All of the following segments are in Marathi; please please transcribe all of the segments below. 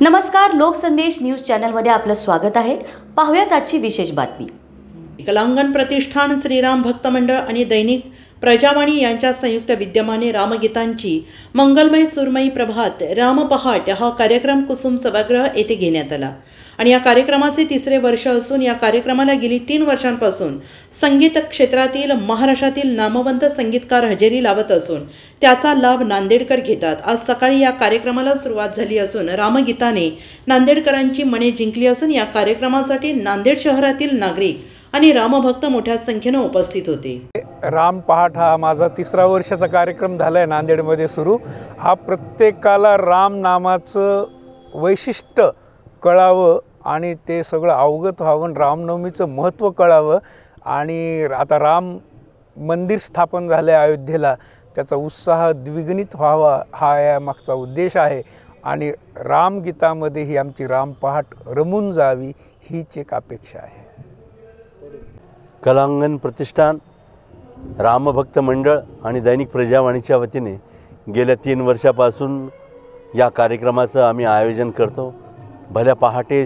नमस्कार, लोकसंदेश न्यूज चॅनलमध्ये आपलं स्वागत आहे। पाहूयात आजची विशेष बातमी। कलांगण प्रतिष्ठान, श्रीराम भक्त मंडळ आणि दैनिक प्रजावाणी यांच्या संयुक्त विद्यमाने रामगीतांची मंगलमय सुरमई प्रभात रामपहाट हा कार्यक्रम कुसुम सभागृह येथे घेण्यात आला आणि या कार्यक्रमाचे तिसरे वर्ष असून या कार्यक्रमाला गेली 3 वर्षांपासून संगीत क्षेत्रातील महाराष्ट्रातील नामवंत संगीतकार हजेरी लावत असून त्याचा लाभ नांदेडकर घेतात। आज सकाळी या कार्यक्रमाला सुरुवात झाली असून रामगीताने नांदेडकरांची मने जिंकली असून या कार्यक्रमासाठी नांदेड शहरातील नागरिक आणि रामभक्त मोठ्या संख्येने उपस्थित होते। राम पहाट हा माझा 3रा वर्षाचा कार्यक्रम झाला आहे नांदेडमध्ये सुरू। हा प्रत्येकाला राम नामाचं वैशिष्ट्य कळावं आणि ते सगळं अवगत व्हावं, रामनवमीचं महत्त्व कळावं आणि आता राम मंदिर स्थापन झालं आहे अयोध्येला, त्याचा उत्साह द्विगुणित व्हावा हा या मागचा उद्देश आहे आणि रामगीतामध्ये ही आमची राम पहाट रमून जावी हीच एक अपेक्षा आहे। कलांगण प्रतिष्ठान, रामभक्त मंडळ आणि दैनिक प्रजावाणीच्या वतीने गेल्या 3 वर्षापासून या कार्यक्रमाचं आम्ही आयोजन करतो। भल्या पहाटे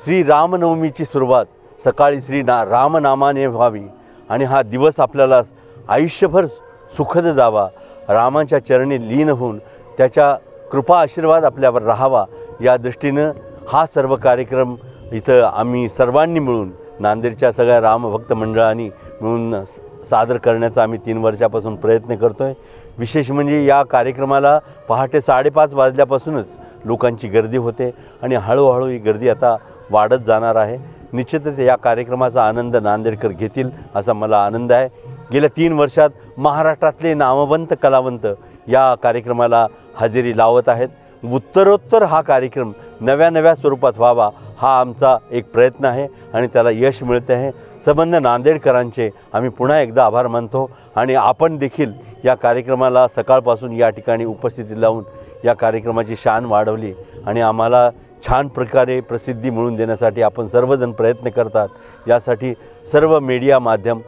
श्री रामनवमीची सुरुवात सकाळी रामनामाने व्हावी आणि हा दिवस आपल्याला आयुष्यभर सुखद जावा, रामाच्या चरणी लीन होऊन त्याच्या कृपा आशीर्वाद आपल्यावर राहावा या दृष्टीनं हा सर्व कार्यक्रम इथं आम्ही सर्वांनी मिळून नांदेडच्या सगळ्या रामभक्त मंडळांनी मिळून सादर करण्याचा आम्ही 3 वर्षापासून प्रयत्न करतो आहे। विशेष म्हणजे या कार्यक्रमाला पहाटे 5:30 वाजल्यापासूनच लोकांची गर्दी होते आणि हळूहळू ही गर्दी आता वाढत जाणार आहे। निश्चितच या कार्यक्रमाचा आनंद नांदेडकर घेतील असा मला आनंद आहे। गेल्या 3 वर्षात महाराष्ट्रातले नामवंत कलावंत या कार्यक्रमाला हजेरी लावत आहेत। उत्तरोत्तर हा कार्यक्रम नव्या स्वरूपात व्हावा हा आमचा एक प्रयत्न आहे आणि त्याला यश मिळते आहे। संबंध नांदेडकरांचे आम्ही पुन्हा एकदा आभार मानतो आणि आपण देखील या कार्यक्रमाला सकाळपासून या ठिकाणी उपस्थिती लावून या कार्यक्रमाची शान वाढवली आणि आम्हाला छान प्रकारे प्रसिद्धी मिळवून देण्यासाठी आपण सर्वजण प्रयत्न करतात। यासाठी सर्व मीडिया माध्यम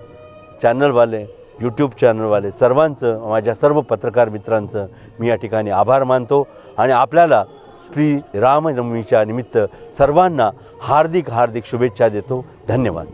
चॅनलवाले, यूट्यूब चॅनलवाले सर्वांचं, माझ्या सर्व पत्रकार मित्रांचं मी या ठिकाणी आभार मानतो आणि आपल्याला श्री रामनवमीच्या निमित्त सर्वांना हार्दिक शुभेच्छा देतो। धन्यवाद।